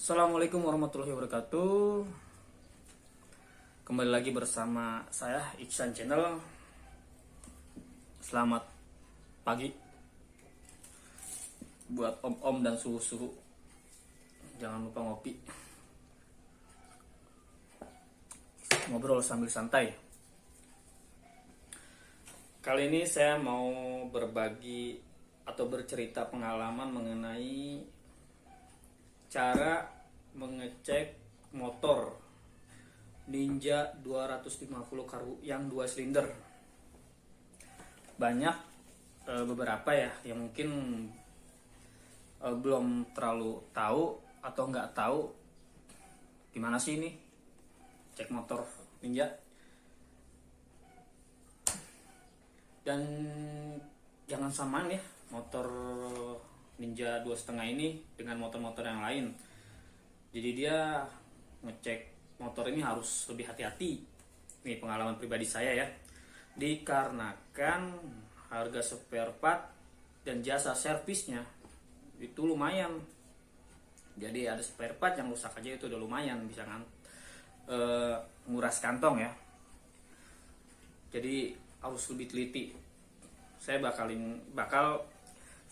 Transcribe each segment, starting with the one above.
Assalamualaikum warahmatullahi wabarakatuh. Kembali lagi bersama saya Iksan Channel. Selamat pagi buat om-om dan suhu-suhu. Jangan lupa ngopi, ngobrol sambil santai. Kali ini saya mau berbagi atau bercerita pengalaman mengenai cara mengecek motor Ninja 250 karbu yang 2 silinder. Banyak beberapa ya yang mungkin belum terlalu tahu atau nggak tahu gimana sih ini cek motor Ninja. Dan jangan samaan ya motor Ninja 2,5 ini dengan motor-motor yang lain. Jadi dia ngecek motor ini harus lebih hati-hati. Ini pengalaman pribadi saya ya. Dikarenakan harga spare part dan jasa servisnya itu lumayan. Jadi ada spare part yang rusak aja itu udah lumayan, bisa nguras kantong ya. Jadi harus lebih teliti. Saya bakal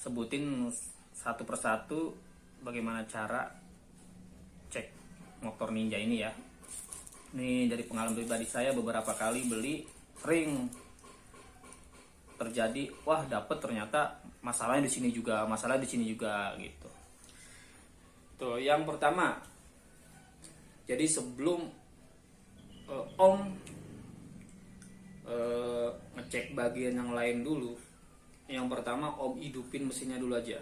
sebutin satu persatu bagaimana cara cek motor Ninja ini ya. Ini dari pengalaman pribadi saya, beberapa kali beli sering terjadi, wah dapet ternyata masalahnya di sini juga, masalah di sini juga gitu. Tuh, yang pertama, jadi sebelum Om ngecek bagian yang lain dulu, yang pertama Om hidupin mesinnya dulu aja.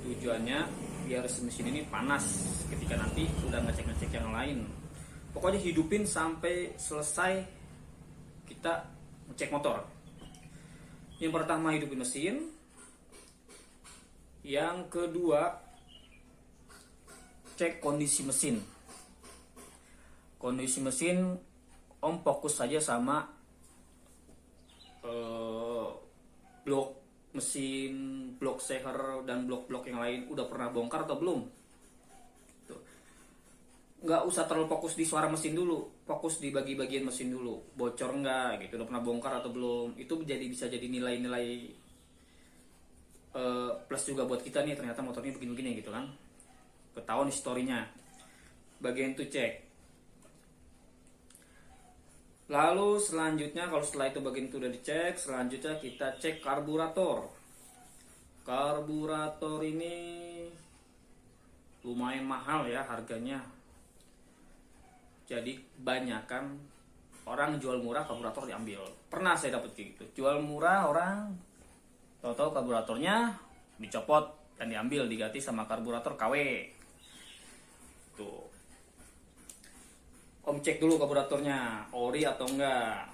Tujuannya biar mesin ini panas ketika nanti udah ngecek-ngecek yang lain. Pokoknya hidupin sampai selesai kita ngecek motor. Yang pertama hidupin mesin. Yang kedua cek kondisi mesin. Kondisi mesin Om fokus saja sama blok mesin, blok seher, dan blok-blok yang lain. Udah pernah bongkar atau belum? Tuh. Nggak usah terlalu fokus di suara mesin dulu, fokus di bagian mesin dulu. Bocor nggak gitu, udah pernah bongkar atau belum. Itu bisa jadi nilai-nilai plus juga buat kita nih, ternyata motornya begini-begini gitu kan. Ketahuan historinya. Bagian itu cek. Lalu selanjutnya, kalau setelah itu bagian itu udah dicek, selanjutnya kita cek karburator. Karburator ini lumayan mahal ya harganya. Jadi banyakan orang jual murah, karburator diambil. Pernah saya dapat kayak gitu. Jual murah orang, tahu-tahu karburatornya dicopot dan diambil, diganti sama karburator KW. Tuh. Om cek dulu karburatornya ori atau enggak,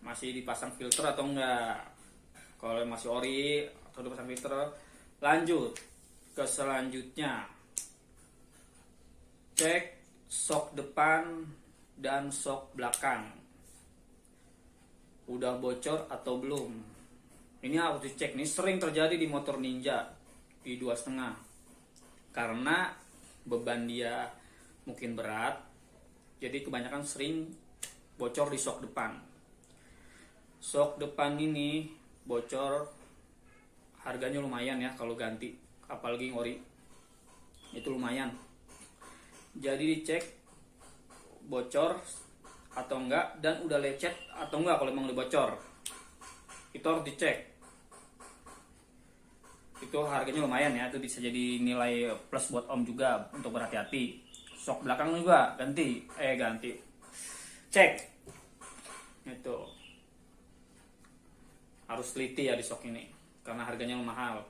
masih dipasang filter atau enggak. Kalau masih ori atau dipasang filter, lanjut ke selanjutnya, cek sok depan dan sok belakang udah bocor atau belum. Ini harus dicek, nih sering terjadi di motor Ninja di 2,5 karena beban dia mungkin berat. Jadi kebanyakan sering bocor di sok depan. Sok depan ini bocor, harganya lumayan ya kalau ganti, apalagi ori. Itu lumayan. Jadi dicek bocor atau enggak, dan udah lecet atau enggak kalau memang udah bocor. Itu harus dicek. Itu harganya lumayan ya, itu bisa jadi nilai plus buat Om juga untuk berhati-hati. Sok belakang juga ganti cek. Itu harus teliti ya di sok ini karena harganya mahal.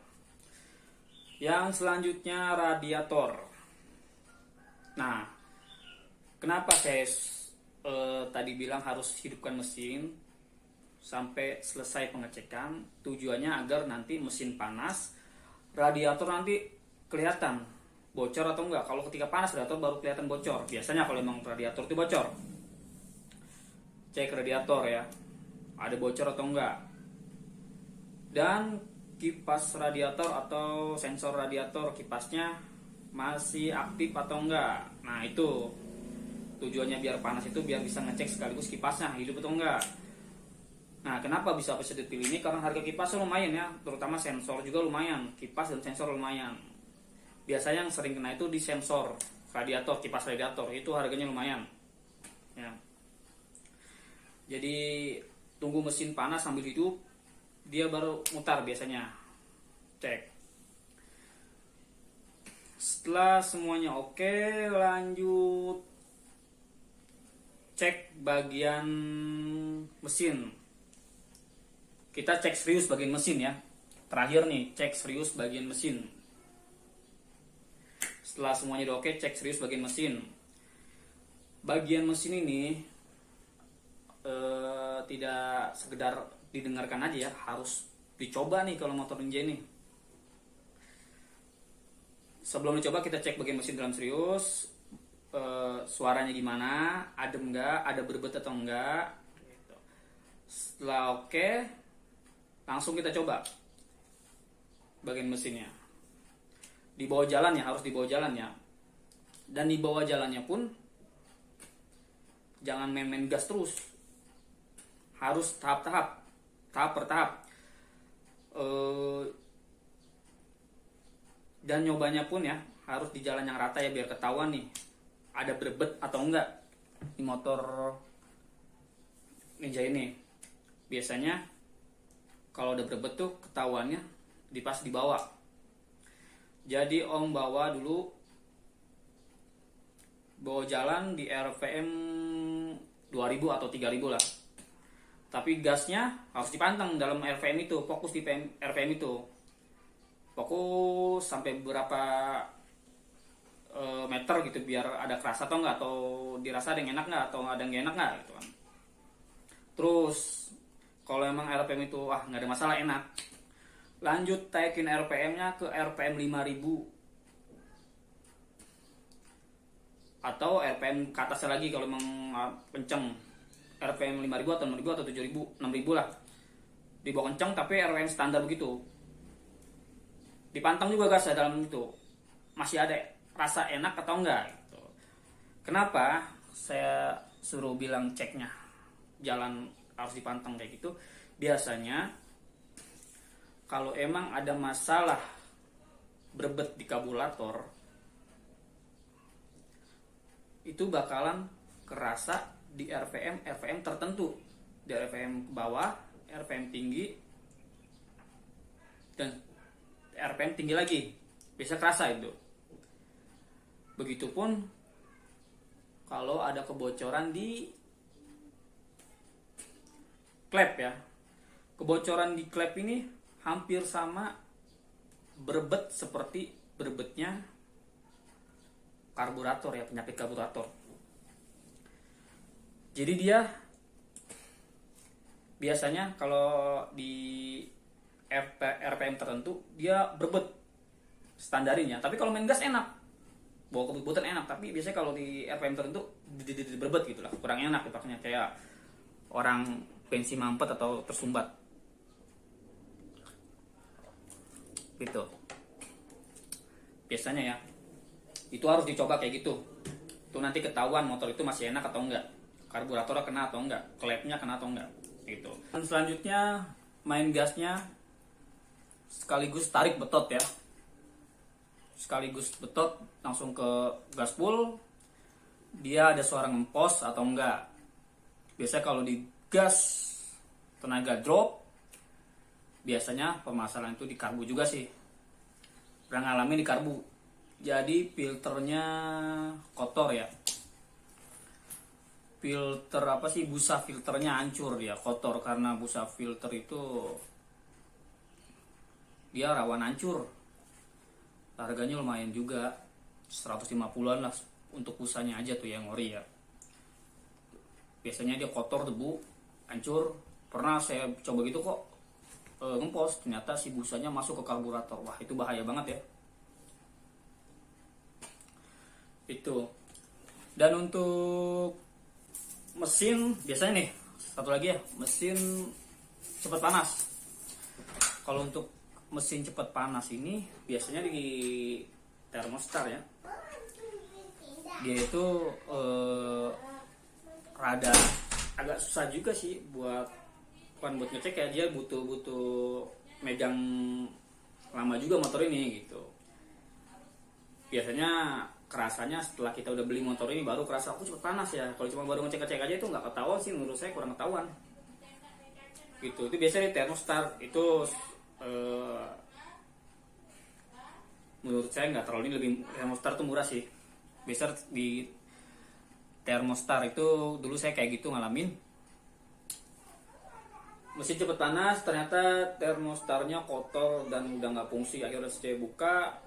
Yang selanjutnya radiator. Nah, kenapa saya tadi bilang harus hidupkan mesin sampai selesai pengecekan? Tujuannya agar nanti mesin panas, radiator nanti kelihatan bocor atau enggak. Kalau ketika panas radiator baru kelihatan bocor. Biasanya kalau memang radiator itu bocor, cek radiator ya, ada bocor atau enggak. Dan kipas radiator atau sensor radiator kipasnya masih aktif atau enggak. Nah itu tujuannya, biar panas itu biar bisa ngecek sekaligus kipasnya hidup atau enggak. Nah kenapa bisa sedetil ini, karena harga kipasnya lumayan ya, terutama sensor juga lumayan, kipas dan sensor lumayan. Biasanya yang sering kena itu di sensor radiator, kipas radiator itu harganya lumayan ya. Jadi tunggu mesin panas sambil hidup, dia baru mutar biasanya, cek. Setelah semuanya oke, lanjut cek bagian mesin. Kita cek serius bagian mesin ya. Terakhir nih, cek serius bagian mesin. Setelah semuanya udah oke, cek serius bagian mesin. Bagian mesin ini tidak sekedar didengarkan aja ya, harus dicoba nih kalau motor Ninja ini. Sebelum dicoba kita cek bagian mesin dalam serius, suaranya gimana, adem enggak, ada berbet atau enggak. Setelah oke, langsung kita coba bagian mesinnya. Di bawah jalan ya, harus di bawah jalan ya. Dan di bawah jalannya pun jangan main-main gas terus. Harus tahap-tahap, tahap per tahap. Dan nyobanya pun ya harus di jalan yang rata ya, biar ketahuan nih ada berbet atau enggak di motor Ninja ini. Biasanya kalau ada berbet tuh ketahuannya di pas di bawah. Jadi om bawa dulu, bawa jalan di RPM 2000 atau 3000 lah. Tapi gasnya harus dipanteng dalam RPM itu, fokus di RPM itu. Fokus sampai berapa meter gitu, biar ada kerasa atau enggak, atau dirasa ada yang enak enggak, atau ada yang enak enggak gitu kan. Terus kalau emang RPM itu nggak ada masalah, enak, lanjut taikin RPM-nya ke RPM 5000 atau RPM ke atasnya lagi kalau emang kenceng. RPM 5000 atau 6000 atau 7000, 6000 lah. Dibawa kenceng tapi RPM standar begitu. Dipantang juga gasnya dalam itu, masih ada rasa enak atau enggak gitu. Kenapa saya suruh bilang ceknya jalan harus dipantang kayak gitu? Biasanya kalau emang ada masalah berbet di karburator, itu bakalan kerasa di RPM tertentu, di RPM ke bawah, RPM tinggi, dan RPM tinggi lagi, bisa kerasa itu. Begitupun kalau ada kebocoran di klep ya. Kebocoran di klep ini hampir sama berbet seperti berbetnya karburator ya, penyakit karburator. Jadi dia biasanya kalau di RPM tertentu dia berbet standarinya, tapi kalau main gas enak, bawa kebutuhan enak. Tapi biasanya kalau di RPM tertentu berbet gitulah, kurang enak dipakainya, kayak orang pensi mampet atau tersumbat gitu. Biasanya ya itu harus dicoba kayak gitu. Itu nanti ketahuan motor itu masih enak atau enggak, karburatornya kena atau enggak, klepnya kena atau enggak gitu. Dan selanjutnya main gasnya sekaligus tarik betot ya, sekaligus betot langsung ke gaspol. Dia ada suara ngempos atau enggak. Biasanya kalau di gas tenaga drop, biasanya permasalahan itu di karbu juga sih, pernah ngalamin di karbu. Jadi filternya kotor ya, filter busa filternya hancur, dia kotor. Karena busa filter itu dia rawan hancur. Harganya lumayan juga, 150-an lah untuk busanya aja tuh yang ori ya. Biasanya dia kotor, debu, hancur. Pernah saya coba gitu kok, ngempos, ternyata si busanya masuk ke karburator. Wah, itu bahaya banget ya itu. Dan untuk mesin biasanya nih, satu lagi ya, mesin cepat panas. Kalau untuk mesin cepat panas ini biasanya di termostar ya. Dia itu rada agak susah juga sih buat ngecek ya, dia butuh megang lama juga motor ini gitu. Biasanya kerasanya setelah kita udah beli motor ini baru kerasa aku cepet panas ya. Kalau cuma baru ngecek aja itu nggak ketahuan sih, menurut saya kurang ketahuan gitu. Itu biasanya di termostar itu menurut saya nggak terlalu, ini lebih, termostar tuh murah sih. Biasa di termostar itu dulu saya kayak gitu ngalamin, mesin cepet panas, ternyata termostarnya kotor dan udah nggak fungsi. Akhirnya saya buka,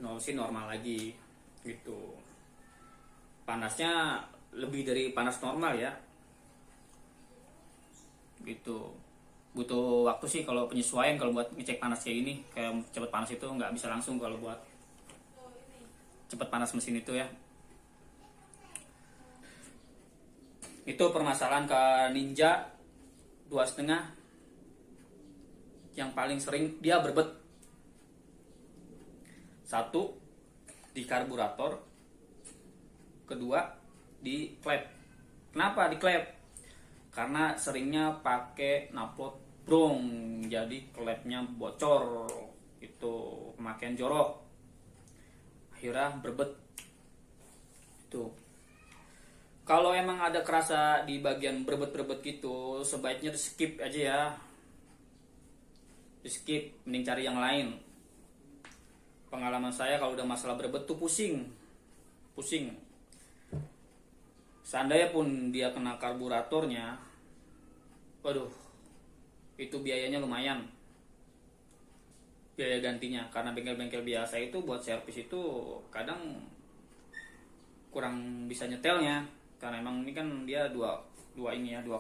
mesin normal lagi gitu. Panasnya lebih dari panas normal ya gitu. Butuh waktu sih kalau penyesuaian, kalau buat ngecek panas kayak gini, kayak cepet panas itu nggak bisa langsung kalau buat cepet panas mesin itu ya. Itu permasalahan ke Ninja 2,5 yang paling sering dia berbet. Satu, di karburator. Kedua, di klep. Kenapa di klep? Karena seringnya pakai knalpot brong, jadi klepnya bocor, itu pemakaian jorok, akhirnya berbet. Itu kalau emang ada kerasa di bagian berbet gitu, sebaiknya di skip aja ya, di skip, mending cari yang lain. Pengalaman saya kalau udah masalah berbet tuh pusing. Seandainya pun dia kena karburatornya, waduh, itu biayanya lumayan, biaya gantinya. Karena bengkel-bengkel biasa itu buat servis itu kadang kurang bisa nyetelnya, karena emang ini kan dia dua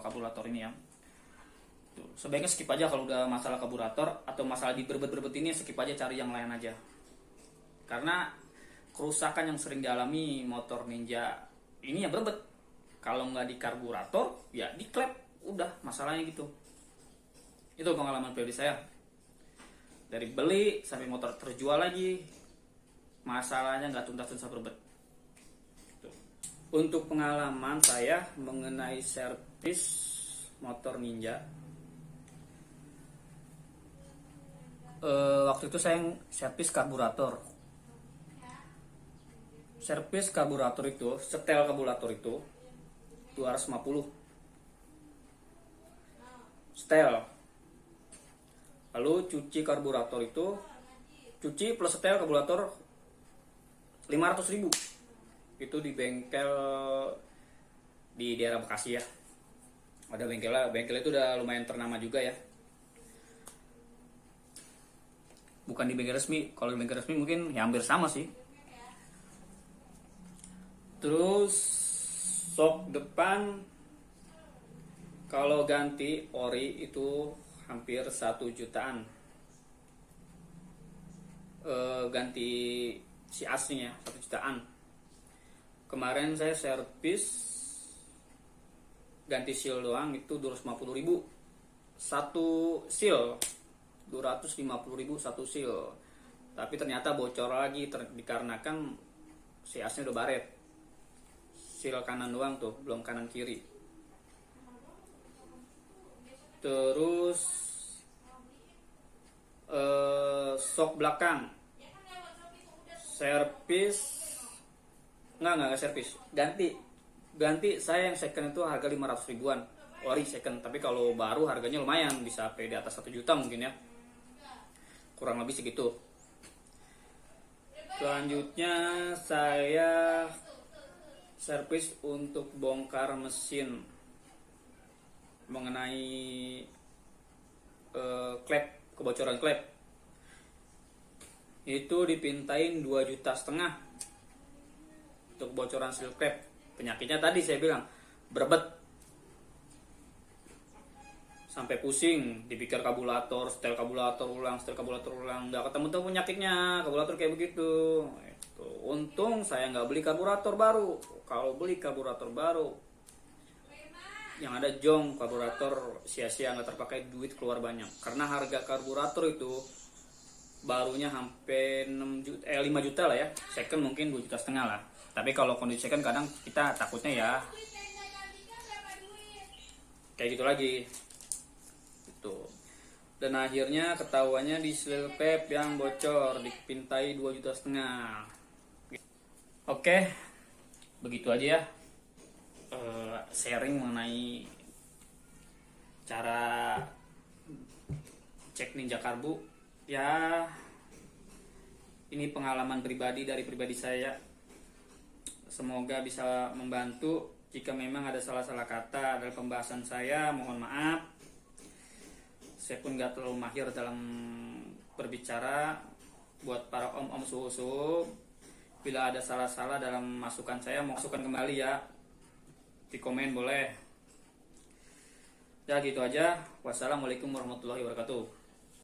karburator ini ya. Tuh, sebaiknya skip aja kalau udah masalah karburator atau masalah di berbet ini, skip aja, cari yang lain aja. Karena kerusakan yang sering dialami motor Ninja ini ya berbet. Kalau nggak di karburator, ya di klep, udah masalahnya gitu. Itu pengalaman pribadi saya. Dari beli sampai motor terjual lagi, masalahnya nggak tuntas berbet. Untuk pengalaman saya mengenai servis motor Ninja, waktu itu saya servis karburator. Servis karburator itu, setel karburator itu 250 setel. Lalu cuci karburator itu, cuci plus setel karburator 500.000. Itu di bengkel di daerah Bekasi ya. Ada bengkel itu udah lumayan ternama juga ya. Bukan di bengkel resmi. Kalau di bengkel resmi mungkin ya hampir sama sih. Terus sok depan kalau ganti ori itu hampir 1 jutaan. Ganti si aslinya 1 jutaan. Kemarin saya servis ganti seal doang itu 250.000 satu seal, 250.000 satu seal. Tapi ternyata bocor lagi dikarenakan si asnya udah baret. Seal kanan doang tuh, belum kanan kiri. Terus sok belakang servis, nggak servis, ganti saya yang second itu harga 500 ribuan ori second. Tapi kalau baru harganya lumayan, bisa sampai di atas 1 juta mungkin ya, kurang lebih segitu. Selanjutnya saya servis untuk bongkar mesin mengenai klep, kebocoran klep. Itu dipintain 2,5 juta untuk kebocoran seal klep. Penyakitnya tadi saya bilang berbet, sampai pusing, dipikir karburator, setel karburator ulang, nggak ketemu tuh penyakitnya, karburator kayak begitu. Untung saya nggak beli karburator baru. Kalau beli karburator baru yang ada jong, karburator sia-sia, nggak terpakai, duit keluar banyak. Karena harga karburator itu barunya hampir 5 juta lah ya, second mungkin 2,5 juta lah. Tapi kalau kondisi second kadang kita takutnya ya kayak gitu lagi gitu. Dan akhirnya ketahuannya di selpep yang bocor dipintai 2,5 juta. Oke, begitu aja ya, sharing mengenai cara cek Ninja Karbu ya. Ini pengalaman pribadi dari pribadi saya, semoga bisa membantu. Jika memang ada salah-salah kata dari pembahasan saya, mohon maaf. Saya pun gak terlalu mahir dalam berbicara. Buat para om-om suhu-suhu, bila ada salah-salah dalam masukan saya, masukkan kembali ya, di komen boleh. Ya gitu aja. Wassalamualaikum warahmatullahi wabarakatuh.